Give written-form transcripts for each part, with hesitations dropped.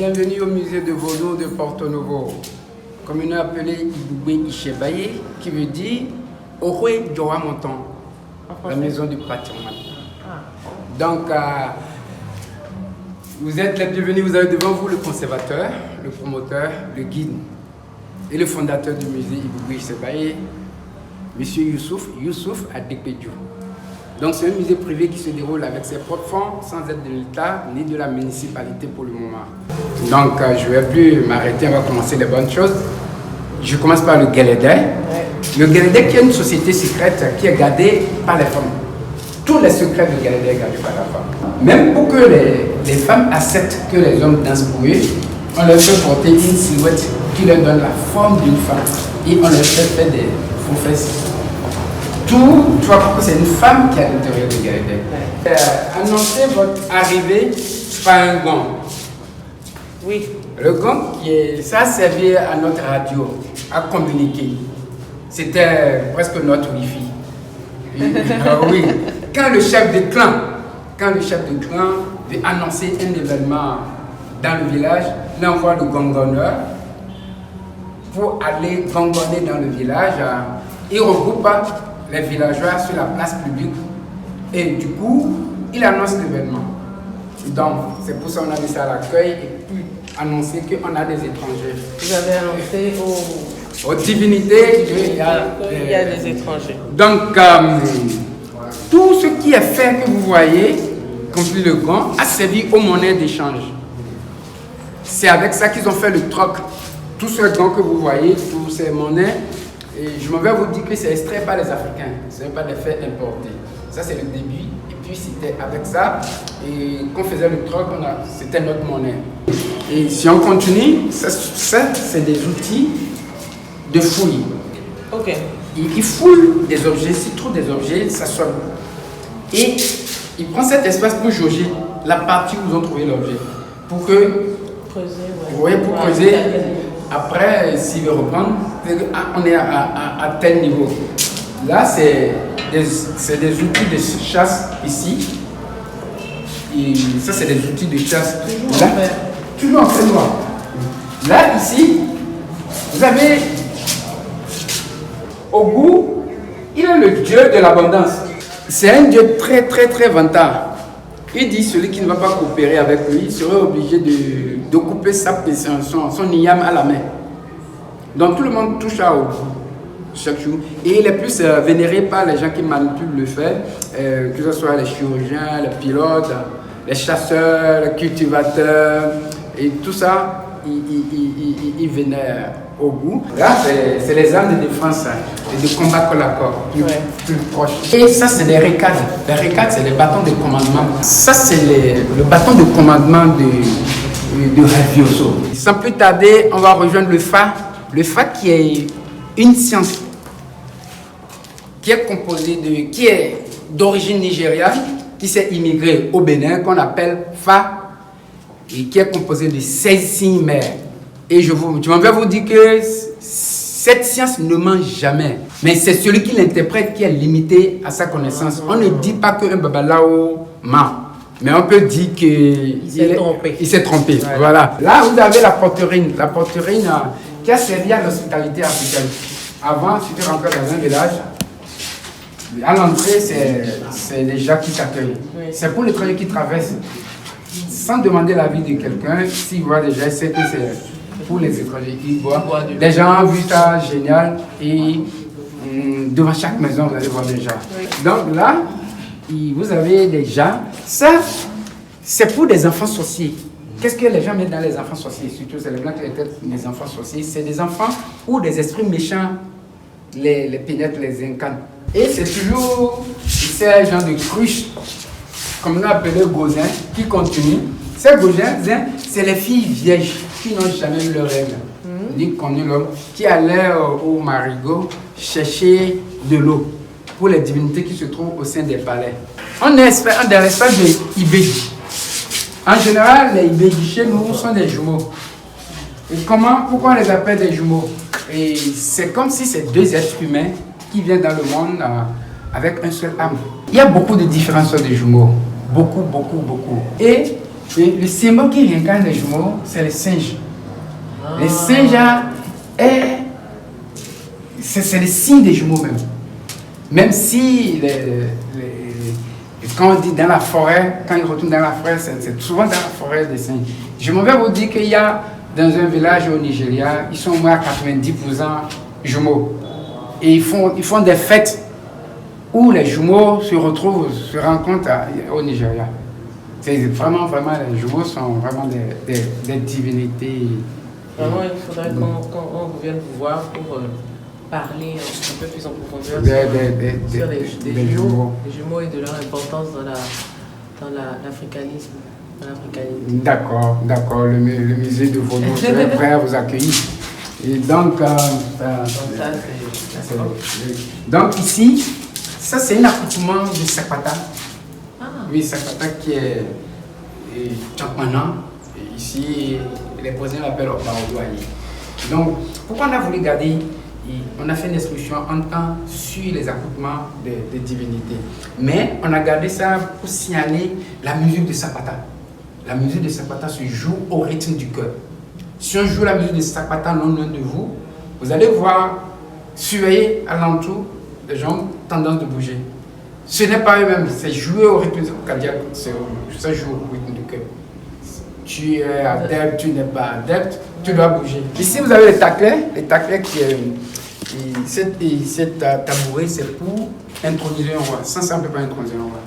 Bienvenue au musée de Vodou de Porto Novo, communément appelé Iboubé Ishebaye, qui veut dire Owe Joa Monton, la maison du patrimoine. Donc, vous êtes les bienvenus, vous avez devant vous le conservateur, le promoteur, le guide et le fondateur du musée Iboubé Ishebaye, M. Youssouf Adekpedjo. Donc c'est un musée privé qui se déroule avec ses propres fonds, sans aide de l'État ni de la municipalité pour le moment. Donc je ne vais plus m'arrêter, on va commencer les bonnes choses. Je commence par le Guélédé. Le Guélédé qui est une société secrète qui est gardée par les femmes. Tous les secrets du Guélédé sont gardés par la femme. Même pour que les femmes acceptent que les hommes dansent pour eux, on leur fait porter une silhouette qui leur donne la forme d'une femme. Et on leur fait faire des faux fesses. Tout, tu vois, c'est une femme qui est à l'intérieur du Guélédé. Annoncez votre arrivée par un gong. Oui. Le gong, ça a servi à notre radio à communiquer. C'était presque notre wifi. Oui. Quand le chef de clan veut annoncer un événement dans le village, il envoie le gongonneur pour aller gongonner dans le village. Il regroupe les villageois sur la place publique et du coup, il annonce l'événement. Donc, c'est pour ça qu'on a mis ça à l'accueil et puis annoncer qu'on a des étrangers. Vous avez annoncé aux divinités qu'il y a des étrangers. Donc, tout ce qui est fait que vous voyez, compris le gong, a servi aux monnaies d'échange. C'est avec ça qu'ils ont fait le troc. Tout ce gong que vous voyez, toutes ces monnaies, et je m'en vais vous dire que c'est extrait par les Africains, ce n'est pas des faits importés. Ça, c'est le début. Et puis, c'était avec ça et qu'on faisait le troc, c'était notre monnaie. Et si on continue, ça c'est des outils de fouille. Ok. Il fouille des objets, s'il trouve des objets, ça sonne. Et il prend cet espace pour jauger la partie où ils ont trouvé l'objet. Pour que. Creuser, oui, pour creuser. Après, s'il veut reprendre, on est à tel niveau. Là, c'est des outils de chasse ici. Et ça, c'est des outils de chasse. Toujours en fait noir. Là, ici, vous avez Ogu, il est le dieu de l'abondance. C'est un dieu très, très, très vantard. Il dit celui qui ne va pas coopérer avec lui serait obligé de couper son iyam à la main. Donc tout le monde touche à Ogu chaque jour. Et il est plus vénéré par les gens qui manipulent le fer, que ce soit les chirurgiens, les pilotes, les chasseurs, les cultivateurs, et tout ça, ils vénèrent Ogu. Là, c'est les armes de défense et de combat corps à corps, plus proches. Et ça, c'est les récades. Les récades, c'est les bâtons de commandement. Ça, c'est le bâton de commandement de Revioso. Sans plus tarder, on va rejoindre le FA. Le FA qui est une science qui est d'origine nigériane, qui s'est immigrée au Bénin, qu'on appelle FA, et qui est composée de 16 signes mères. Et je m'en vais vous dire que cette science ne ment jamais. Mais c'est celui qui l'interprète qui est limité à sa connaissance. On ne dit pas qu'un babalao ment. Mais on peut dire qu'il s'est trompé. Ouais. Voilà. Là, vous avez la porterine. La porterine qui a servi à l'hospitalité africaine. Avant, si tu rentres dans un village, à l'entrée, c'est les gens qui t'accueillent. Oui. C'est pour l'étranger qui traverse. Sans demander l'avis de quelqu'un, s'il voit déjà, c'est que c'est pour les étrangers qui voient. Les gens ont vu ça génial et devant chaque maison, vous allez voir des gens. Oui. Donc là, vous avez des gens. Ça, c'est pour des enfants sorciers. Qu'est-ce que les gens mettent dans les enfants sorciers? Surtout, c'est les blancs qui les des enfants sorciers. C'est des enfants où des esprits méchants les pénètrent, les incantent. Et c'est toujours ces gens de cruches, comme nous appelons Gozins, qui continuent. Ces Gozins, c'est les filles vierges qui n'ont jamais eu leur règle, ni connu l'homme, qui allaient au marigot chercher de l'eau pour les divinités qui se trouvent au sein des palais. On est dans l'espace de Ibéji. En général, les Ibéji chez nous sont des jumeaux. Et pourquoi on les appelle des jumeaux? Et c'est comme si c'est deux êtres humains qui viennent dans le monde avec un seul âme. Il y a beaucoup de différentes sortes de jumeaux. Beaucoup. Et Et le symbole qui incarne les jumeaux, c'est le singe. Le singe c'est le signe des jumeaux même. Même si, quand on dit dans la forêt, quand ils retournent dans la forêt, c'est souvent dans la forêt des singes. Je m'en vais vous dire qu'il y a dans un village au Nigeria, ils sont au moins à 90% jumeaux. Et ils font des fêtes où les jumeaux se rencontrent au Nigeria. C'est vraiment, les jumeaux sont vraiment des divinités. Vraiment, il faudrait qu'on vienne vous voir pour parler un peu plus en profondeur sur les jumeaux et de leur importance dans l'africanisme. D'accord. Le musée de Vaudou est prêt à vous accueillir. Et donc, donc ici, ça c'est un accoutrement de Sapata. Oui, Sapata qui est Tchampana. Ici, les voisins l'appellent Obaodoaye. Donc, pourquoi on a voulu garder, on a fait une exposition en temps sur les accoutrements des divinités. Mais on a gardé ça pour signaler la musique de Sapata. La musique de Sapata se joue au rythme du cœur. Si on joue la musique de Sapata non loin de vous, vous allez voir, surveiller alentour, les gens ont tendance de bouger. Ce n'est pas eux-mêmes, c'est jouer au rythme cardiaque, ça joue au rythme du cœur. Tu es adepte, tu n'es pas adepte, tu dois bouger. Ici, vous avez les taclets qui cette tabouret, c'est pour introniser un roi. Sans ça, on ne peut pas introniser un roi.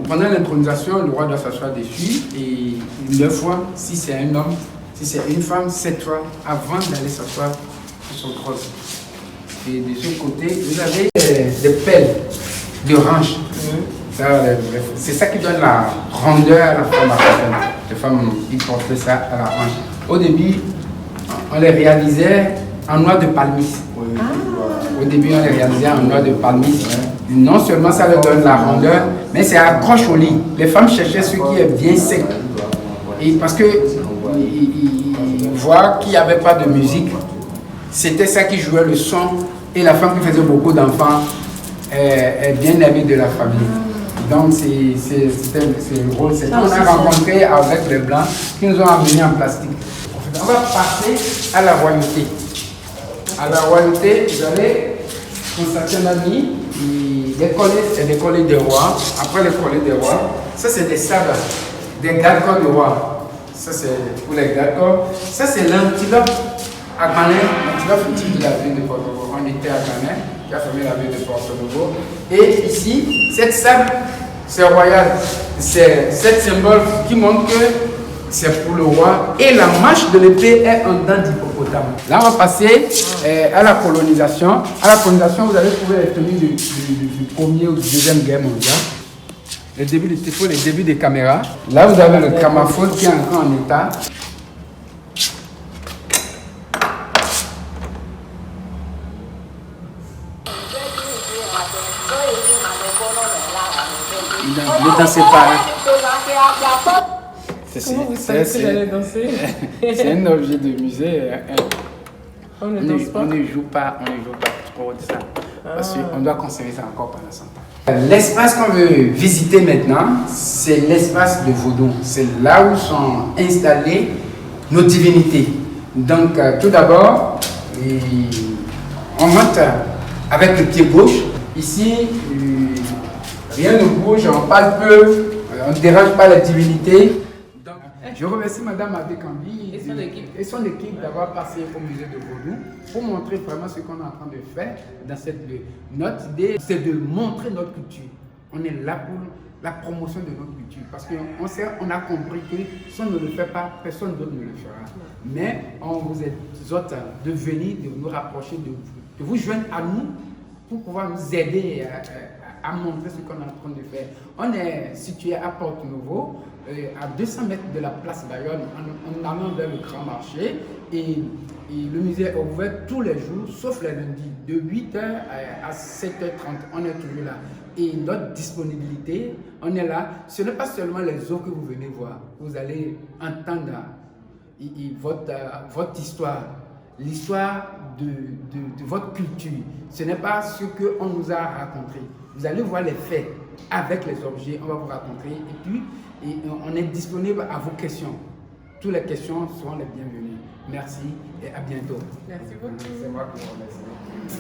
Pendant l'intronisation, le roi doit s'asseoir dessus et 9 fois, si c'est un homme, si c'est une femme, 7 fois avant d'aller s'asseoir sur son trône. Et de ce côté, vous avez des pelles de ranch. C'est ça qui donne la rondeur à la femme africaine. Les femmes, ils portaient ça à la hanche. Au début, on les réalisait en noix de palmis. Au début, on les réalisait en noix de palmis. Non seulement ça leur donne la rondeur, mais c'est accroche au lit. Les femmes cherchaient ce qui est bien sec. Et parce que ils voient qu'il n'y avait pas de musique, c'était ça qui jouait le son. Et la femme qui faisait beaucoup d'enfants est bien aimée de la famille. Donc c'est le rôle. C'est qu'on a rencontré avec les Blancs qui nous ont amenés en plastique. On va passer à la royauté. À la royauté, vous allez constater un ami, des collets des rois. Après les collets des rois, ça c'est des sables, des gargoles de rois. Ça c'est pour les gargoles. Ça c'est l'antilope à Ghané, l'antilope type de la ville de Porto-Novo. On était à Ghané, qui a formé la ville de Porto-Novo. Et ici, cette sable, c'est royal. C'est cet symbole qui montre que c'est pour le roi. Et la manche de l'épée est en dents d'hippopotame. Là, on va passer à la colonisation. À la colonisation, vous allez trouver les tenues du premier ou du deuxième guerre mondiale. Le début du téléphone, le début des caméras. Là, vous avez le gramophone qui est encore en état. Ne dansez pas. Comment vous savez que j'allais danser? C'est un objet de musée. On ne danse pas. On ne joue pas trop de ça. Parce qu'on doit conserver ça encore pendant 100 ans. L'espace qu'on veut visiter maintenant, c'est l'espace de Vaudou. C'est là où sont installées nos divinités. Donc, tout d'abord, on monte avec le pied gauche. Ici, rien ne bouge, on parle peu, on ne dérange pas la divinité. Donc, je remercie Madame Adekambi et son équipe d'avoir passé au musée de Vaudou pour montrer vraiment ce qu'on est en train de faire dans cette lieu. Notre idée, c'est de montrer notre culture. On est là pour la promotion de notre culture parce qu'on a compris que si on ne le fait pas, personne d'autre ne le fera. Mais on vous exhorte de venir, de nous rapprocher, de vous joindre à nous pour pouvoir nous aider à montrer ce qu'on est en train de faire. On est situé à Porto-Novo, à 200 mètres de la place Bayonne, en allant vers le Grand Marché. Et le musée est ouvert tous les jours, sauf les lundis, de 8h à 7h30. On est toujours là. Et notre disponibilité, on est là. Ce n'est pas seulement les eaux que vous venez voir. Vous allez entendre votre histoire. L'histoire de votre culture. Ce n'est pas ce qu'on nous a raconté. Vous allez voir les faits. avec les objets, on va vous raconter. Et puis, on est disponible à vos questions. Toutes les questions seront les bienvenues. Merci et à bientôt. Merci beaucoup. C'est moi qui vous remercie.